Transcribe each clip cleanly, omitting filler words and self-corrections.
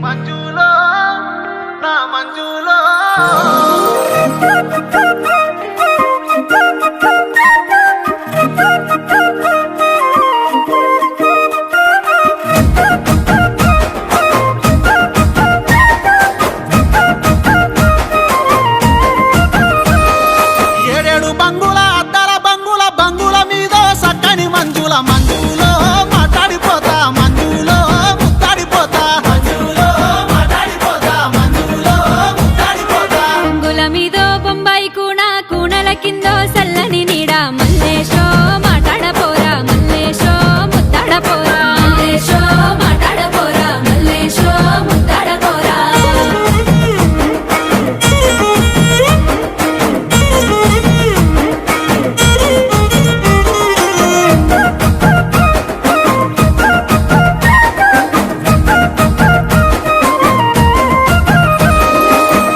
మంజులో నా మంజులో ఏడేడు బంగుల అద్దాల బంగుల బంగుల మీద సక్కని మంజుల మంజులో మాట్లాడిపోతా మంజులో ముత్తాడిపోతా మంజులో మాట్లాడిపోతా మంజులో ముత్తాడిపోతా బంగుల మీదో బొంబాయి కూనల కిందో సల్లని నీడ మల్లేశో మాట్లాడపోరా మల్లేశో ముత్తాడపోరా మల్లేశో మాట్లాడపోరా మల్లేశో ముత్తాడపోరా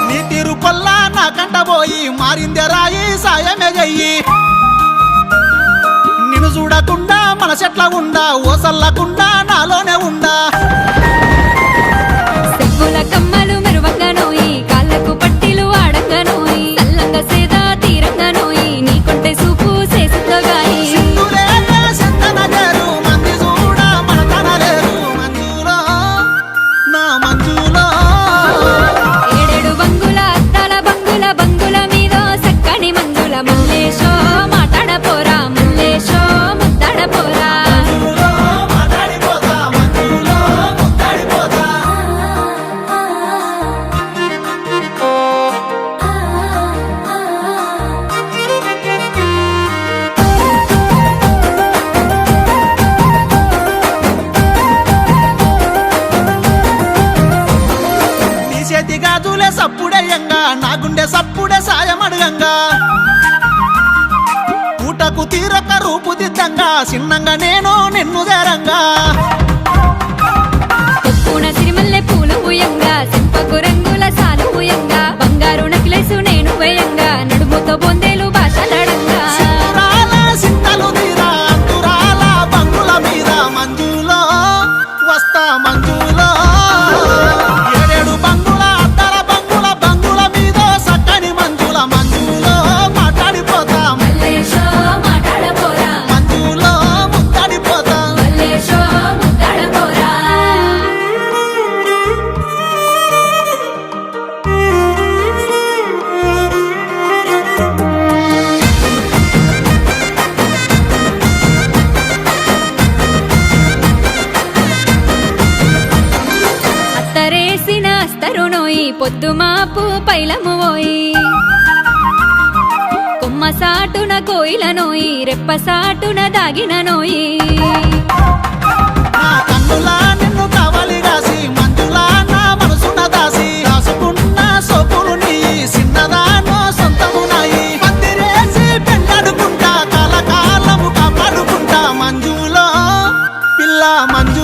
నీ తీరు పొల్లా నా కంట పోయి మారిందే రాయి సాయమే చెయ్యి నిన్ను చూడకుండా మన చెట్ల ఉండా ఓసల్లకుండా నాలోనే ఉండా చెప్పుల కమ్మలు మెరువంగా నోయి కాళ్ళకు పట్టీలు ఆడంగా నోయి సల్లంగా సేదా తీరంగా నోయి నీకుంటే సూపు చేసిందోగాయి సింధులేక సింధనగరు మంది చూడ మనతనలేరు మంజులో నా మంజులో ఏడేడు బంగుల అద్దాల బంగుల బంగుల మీదో సక్కని మంజుల మల్లేశో మాట్లాడపోరా మల్లేశో ముత్తాడపోరా మంజులో మాట్లాడిపోతా మంజులో ముత్తాడిపోతా నీ చేతి గాజులే సప్పుడేయంగా నా గుండె సప్పుడే సాయం అడగంగా పూటకు తీరొక రూపుదిద్దంగా చిన్నంగా నేను నిన్ను చేరంగా కొప్పున సిరిమల్లె పూలు ఉయంగా చెంపకు రంగుల సాలు ఉయంగా బంగారు నక్లెసు నేను వేయంగా నడుముతో బొందేలు భాషలాడంగా సింధురాల సింతలు తీరా అంతురాల బంగుల మీద మంజులో వస్తా మంజులో ఏడేడు బంగుల అద్దల బంగుల బంగుల మీద సక్కని మంజుల మంజులో మాట్లాడిపోతా మల్లేశో మాట్లాడపోరా మంజులో ముత్తాడిపోతా మల్లేశో ముత్తాడపోరా అత్తరేసిన అస్తరునోయి పొద్దుమాపు పైలము పోయి కొమ్మ సాటున కోయిల నోయి రెప్ప సాటున దాగిన నోయి నా కన్నులా నిన్ను కావాలి రాసి మంజులా నా మనసున దాసి రాసుకున్న సోపులు నీ చిన్నదానో సొంతమునాయి పందిరేసి పెళ్ళాడుకుంటా కాలకాలము కాపాడుకుంటా మంజులో పిల్ల మంజు